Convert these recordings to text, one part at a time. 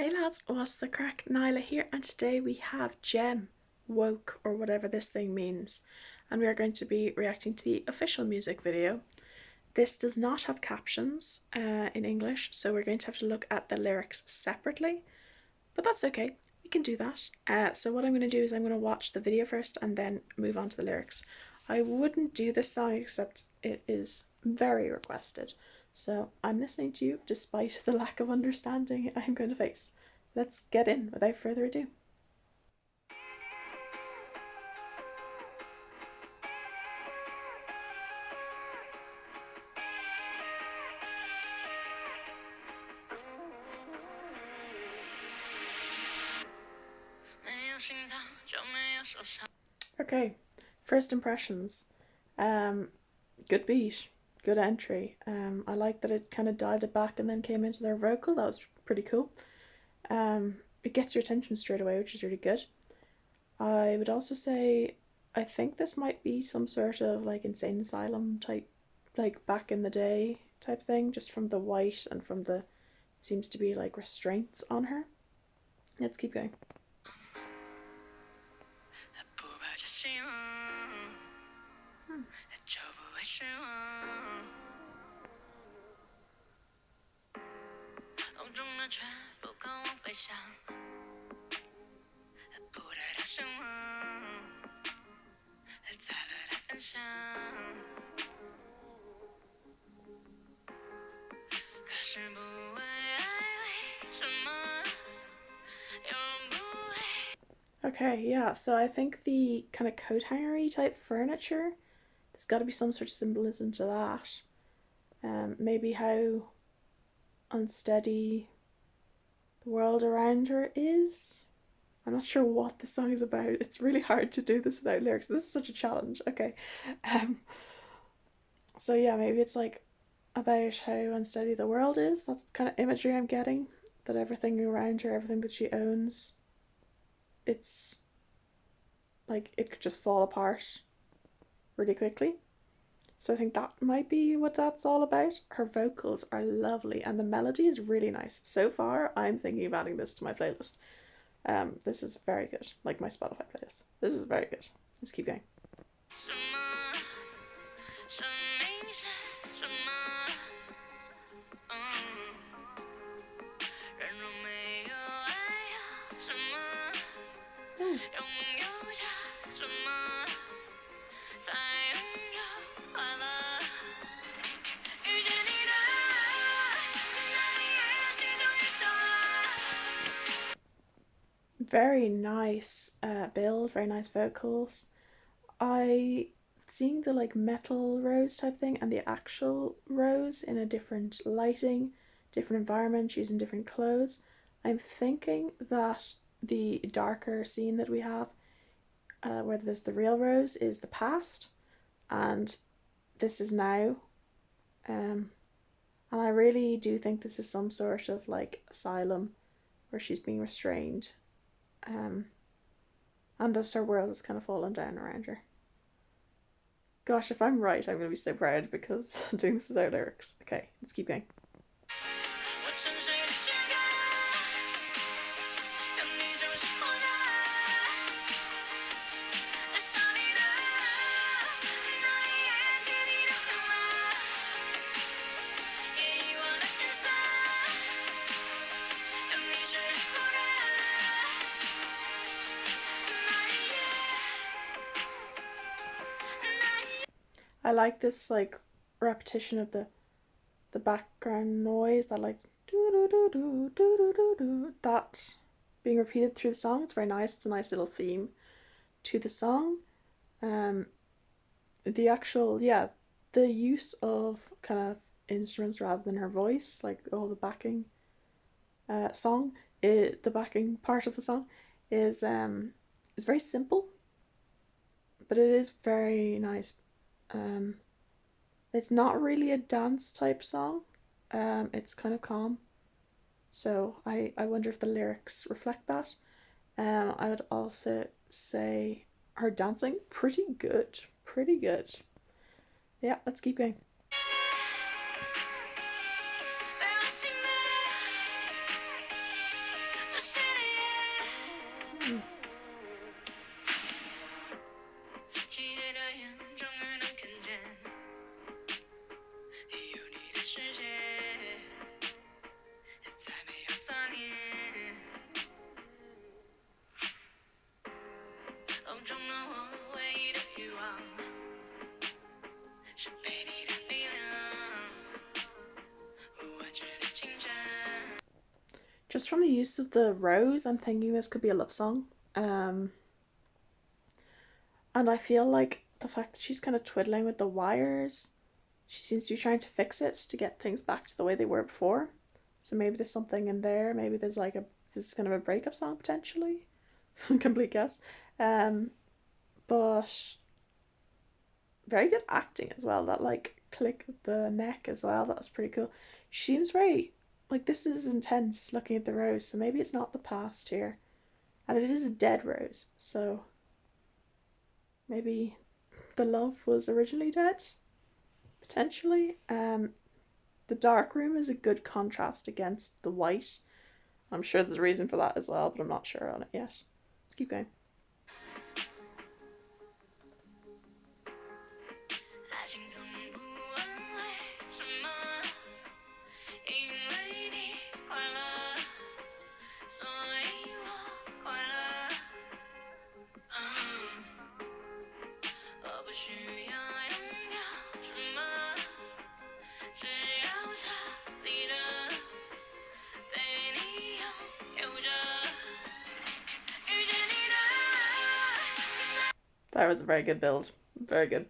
Hey lads, what's the crack? Nyla here, and today we have Gem, Woke, or whatever this thing means, and we are going to be reacting to the official music video. This does not have captions in English, so we're going to have to look at the lyrics separately, but that's okay, we can do that. So what I'm going to do is I'm going to watch the video first and then move on to the lyrics. I wouldn't do this song except it is very requested. So I'm listening to you despite the lack of understanding I'm going to face. Let's get in without further ado. Okay, first impressions. Good beat, good entry. I like that it kind of dialed it back and then came into their vocal. That was pretty cool. It gets your attention straight away, which is really good. I would also say I think this might be some sort of like insane asylum type, like back in the day type thing, just from the white and from the seems to be like restraints on her. Let's keep going. Okay, yeah, so I think the kind of coat hangery type furniture, there's got to be some sort of symbolism to that. Maybe how unsteady the world around her is. I'm not sure what the song is about. It's really hard to do this without lyrics. This is such a challenge. Okay. Um, so yeah, maybe it's like about how unsteady the world is. That's the kind of imagery I'm getting. That everything around her, everything that she owns, it's like it could just fall apart really quickly. So I think that might be what that's all about. Her vocals are lovely and the melody is really nice. So far, I'm thinking of adding this to my playlist. This is very good, like my Spotify playlist. This is very good. Let's keep going. Very nice build, very nice vocals. I seeing the like metal rose type thing and the actual rose in a different lighting, different environment, using different clothes. I'm thinking that the darker scene that we have, where there's the real rose, is the past, and this is now. And I really do think this is some sort of like asylum where she's being restrained. And as her world is kind of fallen down around her. Gosh, if I'm right, I'm gonna be so proud because I'm doing this without lyrics. Okay, let's keep going. I like this like repetition of the background noise, that like do do do do do do do do, that being repeated through the song. It's very nice. It's a nice little theme to the song. The actual, yeah, the use of kind of instruments rather than her voice, like all the backing song, the backing part of the song is very simple, but it is very nice. Um, it's not really a dance type song. It's kind of calm. So I wonder if the lyrics reflect that. I would also say her dancing, pretty good. Pretty good. Yeah, let's keep going. Mm. Just from the use of the rose, I'm thinking this could be a love song. Um, and I feel like the fact that she's kind of twiddling with the wires, she seems to be trying to fix it to get things back to the way they were before. So maybe there's something in there. Maybe there's like this is kind of a breakup song potentially. Complete guess. Um, but very good acting as well. That like click of the neck as well. That was pretty cool. She seems very like this is intense looking at the rose. So maybe it's not the past here, and it is a dead rose. So maybe the love was originally dead potentially. The dark room is a good contrast against the white. I'm sure there's a reason for that as well, but I'm not sure on it yet. Let's keep going. That was a very good build. Very good.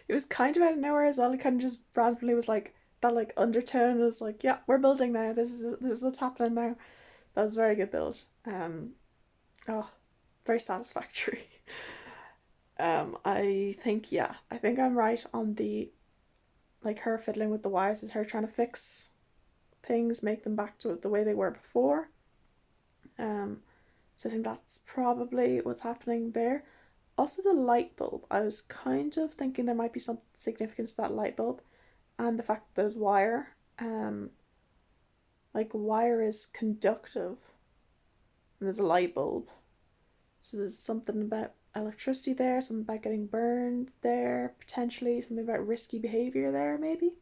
It was kind of out of nowhere as well. It kind of just randomly was like that, like undertone was like, yeah, we're building now. This is what's happening now. That was a very good build. Oh, very satisfactory. I think yeah, I think I'm right on the like her fiddling with the wires is her trying to fix things, make them back to the way they were before. Um, so I think that's probably what's happening there. Also, the light bulb. I was kind of thinking there might be some significance to that light bulb, and the fact that there's wire. Like wire is conductive, and there's a light bulb. So there's something about electricity there, something about getting burned there, potentially something about risky behavior there, maybe.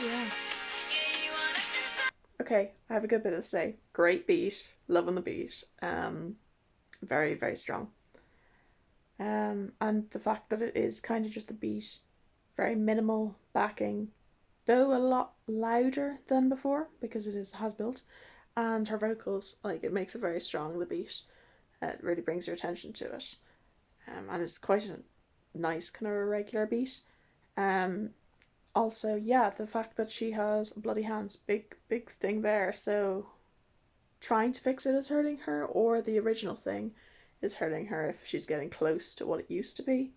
Yeah. Okay, I have a good bit to say. Great beat, loving the beat. Very, very strong. And the fact that it is kind of just the beat, very minimal backing, though a lot louder than before because it is has built, and her vocals like it makes it very strong. The beat, it really brings your attention to it, and it's quite a nice kind of irregular beat. Um, Also, yeah, the fact that she has bloody hands, big thing there. So trying to fix it is hurting her, or the original thing is hurting her if she's getting close to what it used to be.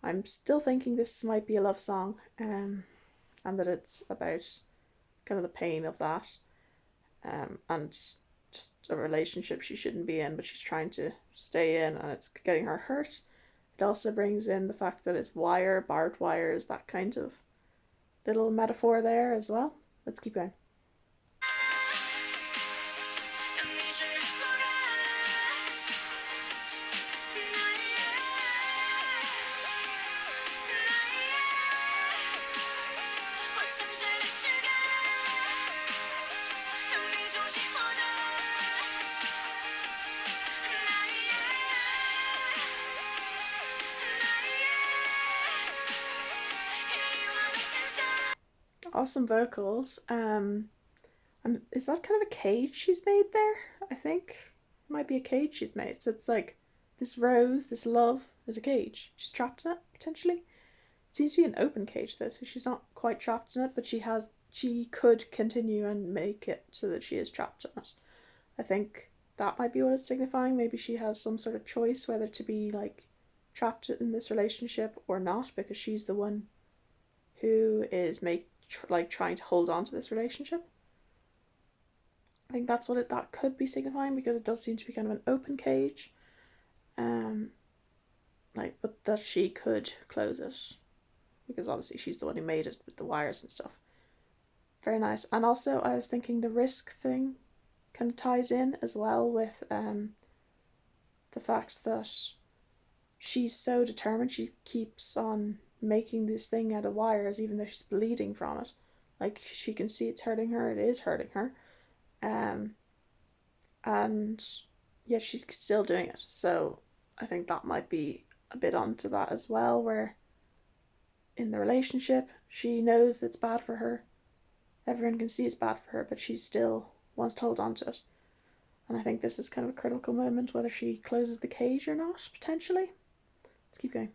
I'm still thinking this might be a love song, and that it's about kind of the pain of that, and just a relationship she shouldn't be in, but she's trying to stay in, and it's getting her hurt. It also brings in the fact that it's wire, barbed wires, that kind of little metaphor there as well. Let's keep going. Awesome vocals. Is that kind of a cage she's made there? I think it might be a cage she's made. So it's like this rose, this love is a cage. She's trapped in it potentially. It seems to be an open cage though, so she's not quite trapped in it, but she could continue and make it so that she is trapped in it. I think that might be what it's signifying. Maybe she has some sort of choice whether to be like trapped in this relationship or not, because she's the one who is trying to hold on to this relationship. I think that's what that could be signifying, because it does seem to be kind of an open cage. Um, but that she could close it, because obviously she's the one who made it with the wires and stuff. Very nice. And also, I was thinking the risk thing kind of ties in as well with the fact that she's so determined. She keeps on making this thing out of wires, even though she's bleeding from it. Like, she can see it's hurting her. It is hurting her. Um, and yet she's still doing it. So I think that might be a bit onto that as well, where in the relationship she knows it's bad for her. Everyone can see it's bad for her, but she still wants to hold on to it. And I think this is kind of a critical moment, whether she closes the cage or not, potentially. Let's keep going.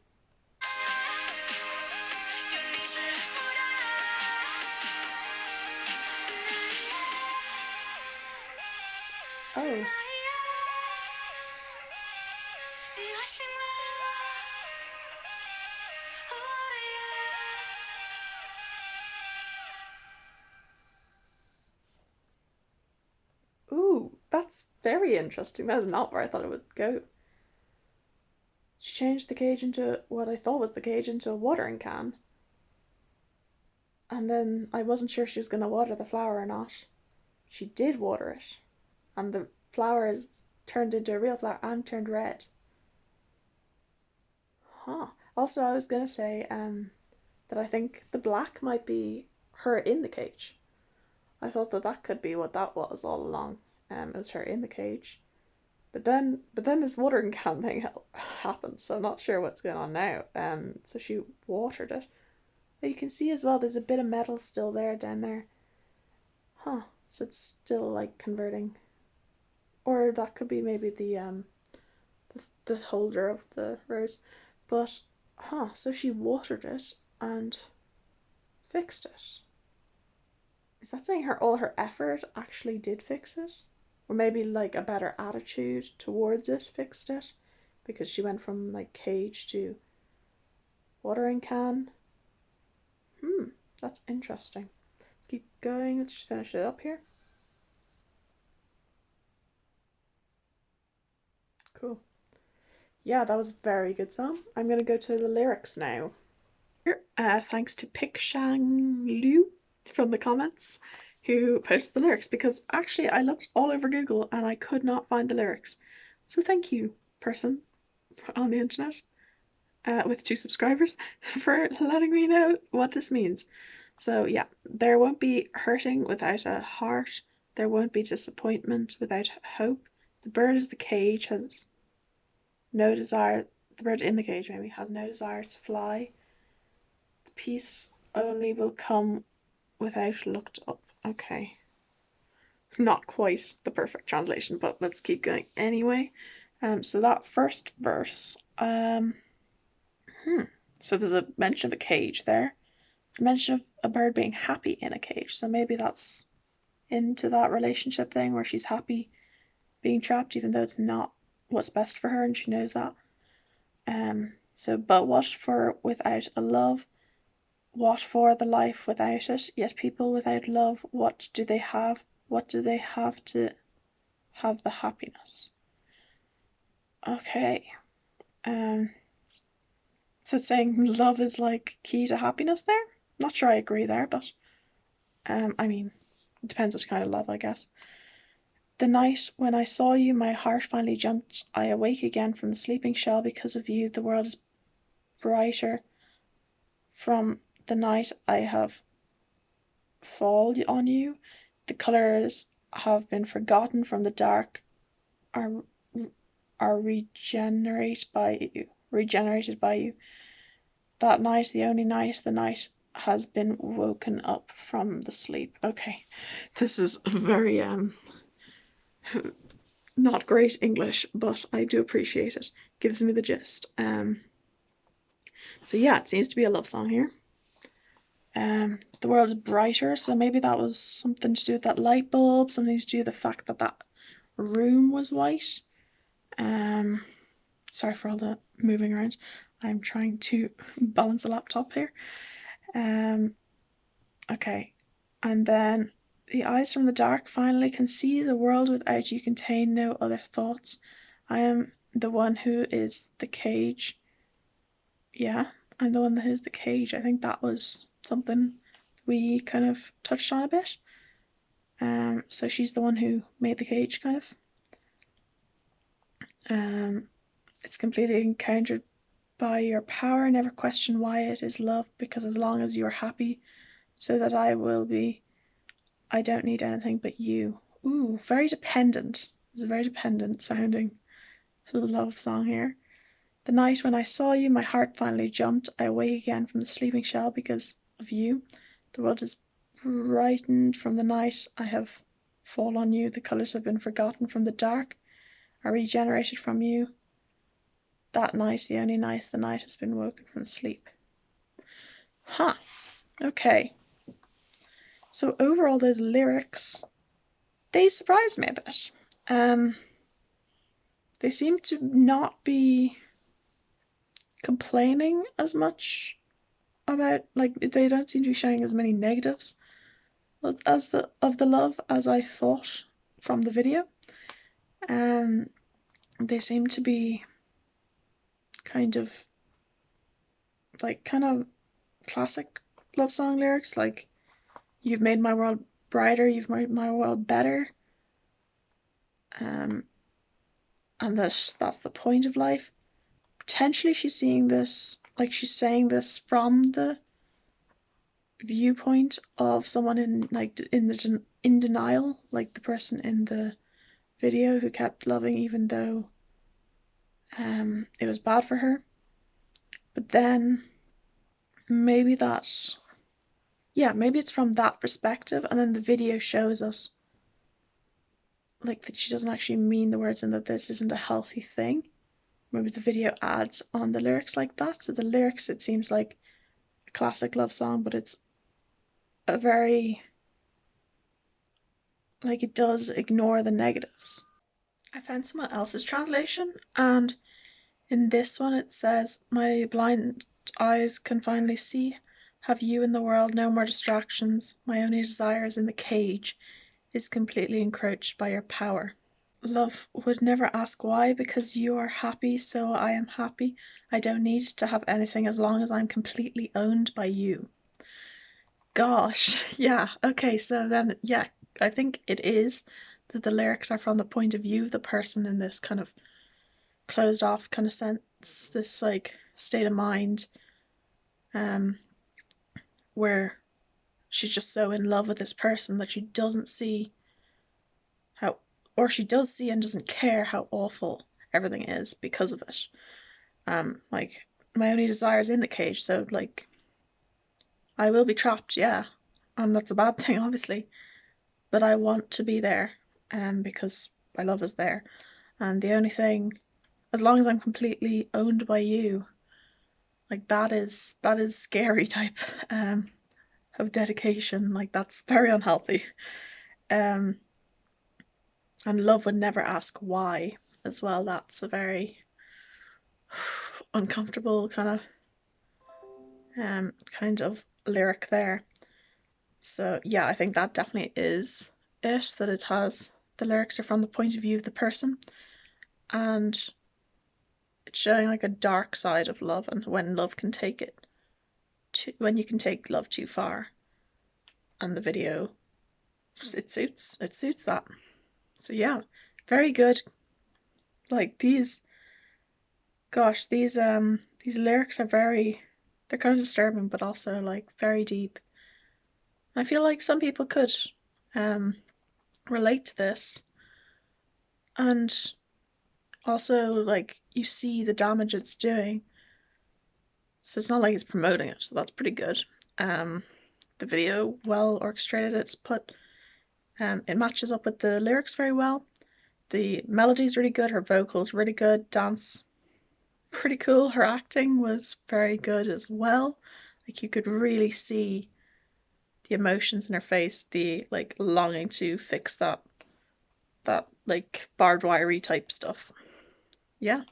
Oh. Ooh, that's very interesting. That is not where I thought it would go. She changed the cage into what I thought was the cage into a watering can. And then I wasn't sure if she was going to water the flower or not. She did water it. And the flower is turned into a real flower and turned red. Huh. Also, I was going to say that I think the black might be her in the cage. I thought that could be what that was all along. It was her in the cage. But then this watering can thing happened, so I'm not sure what's going on now. So she watered it. But you can see as well, there's a bit of metal still there down there. Huh. So it's still like converting. Or that could be maybe the holder of the rose. But so she watered it and fixed it. Is that saying all her effort actually did fix it? Or maybe like a better attitude towards it fixed it? Because she went from like cage to watering can. That's interesting. Let's keep going. Let's just finish it up here. Cool. Yeah, that was a very good song. I'm going to go to the lyrics now. Thanks to Pick Shang Liu from the comments, who posted the lyrics, because actually I looked all over Google and I could not find the lyrics. So thank you, person on the internet with 2 subscribers, for letting me know what this means. So yeah, there won't be hurting without a heart. There won't be disappointment without hope. The bird is the cage has no desire. The bird in the cage maybe has no desire to fly. The peace only will come without looked up. Okay. Not quite the perfect translation, but let's keep going anyway. So that first verse, so there's a mention of a cage there. There's a mention of a bird being happy in a cage, so maybe that's into that relationship thing where she's happy being trapped, even though it's not what's best for her, and she knows that. But what for without a love? What for the life without it? Yet people without love, what do they have? What do they have to have the happiness? Okay. So it's saying love is like key to happiness there? Not sure I agree there, but I mean, it depends what kind of love, I guess. The night when I saw you, my heart finally jumped. I awake again from the sleeping shell because of you. The world is brighter from the night I have fall on you. The colors have been forgotten from the dark, are regenerated by you. That night, the only night, the night has been woken up from the sleep. Okay, this is very not great English, but I do appreciate it. Gives me the gist. So yeah, it seems to be a love song here. The world is brighter, so maybe that was something to do with that light bulb, something to do with the fact that that room was white. Sorry for all the moving around. I'm trying to balance the laptop here. Okay, and then The eyes from the dark finally can see the world without you, contain no other thoughts. I am the one who is the cage. Yeah, I'm the one that is the cage. I think that was something we kind of touched on a bit. So she's the one who made the cage, kind of. It's completely encountered by your power. Never question why it is love, because as long as you are happy, so that I will be. I don't need anything but you. Ooh, very dependent. It's a very dependent sounding love song here. The night when I saw you, my heart finally jumped. I awake again from the sleeping shell because of you. The world is brightened from the night I have fall on you. The colours have been forgotten from the dark, are regenerated from you. That night, the only night, the night has been woken from sleep. Huh. Okay. So overall, those lyrics, they surprised me a bit. They seem to not be complaining as much about, like, they don't seem to be showing as many negatives of the love as I thought from the video. They seem to be kind of classic love song lyrics, like, you've made my world brighter, you've made my world better, and that's the point of life. Potentially she's seeing this, like, she's saying this from the viewpoint of someone in denial, like the person in the video who kept loving even though it was bad for her. But then maybe it's from that perspective, and then the video shows us like that she doesn't actually mean the words and that this isn't a healthy thing. Maybe the video adds on the lyrics like that. So the lyrics, it seems like a classic love song, but it's a very, like, it does ignore the negatives. I found someone else's translation, and in this one it says, my blind eyes can finally see, have you in the world, no more distractions, my only desire is in the cage, is completely encroached by your power. Love would never ask why, because you are happy, so I am happy. I don't need to have anything as long as I'm completely owned by you. Gosh, yeah, okay, so then, yeah, I think it is that the lyrics are from the point of view of the person in this kind of closed off kind of sense, this like state of mind, where she's just so in love with this person that she doesn't see how, or she does see and doesn't care how awful everything is because of it. Like, my only desire is in the cage, so like I will be trapped, yeah, and that's a bad thing obviously, but I want to be there, because my love is there, and the only thing, as long as I'm completely owned by you, like that is scary type of dedication, like that's very unhealthy. And love would never ask why as well. That's a very uncomfortable kind of lyric there. So yeah, I think that definitely is it, that it has, the lyrics are from the point of view of the person, and it's showing like a dark side of love, and when love can take it when you can take love too far, and the video, it suits that. So yeah, very good. Like, these lyrics are they're kind of disturbing, but also like very deep. I feel like some people could relate to this, and also, like, you see the damage it's doing, so it's not like it's promoting it, so that's pretty good. The video, well orchestrated, it matches up with the lyrics very well. The melody's really good, her vocals really good, dance pretty cool, her acting was very good as well. Like, you could really see the emotions in her face, the like longing to fix that like barbed wiry type stuff. Yeah,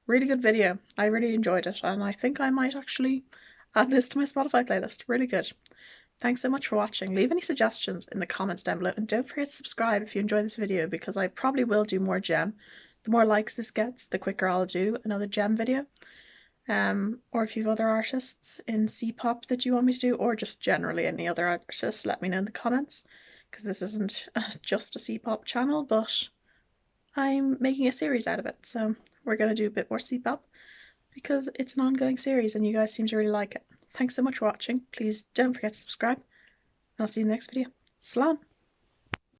really good video. I really enjoyed it, and I think I might actually add this to my Spotify playlist. Really good. Thanks so much for watching. Leave any suggestions in the comments down below, and don't forget to subscribe if you enjoy this video, because I probably will do more g.e.m. The more likes this gets, the quicker I'll do another g.e.m. video. Or if you have other artists in C-pop that you want me to do, or just generally any other artists, let me know in the comments, because this isn't just a C-pop channel, but I'm making a series out of it, so we're going to do a bit more C-pop because it's an ongoing series and you guys seem to really like it. Thanks so much for watching. Please don't forget to subscribe, and I'll see you in the next video. Slán!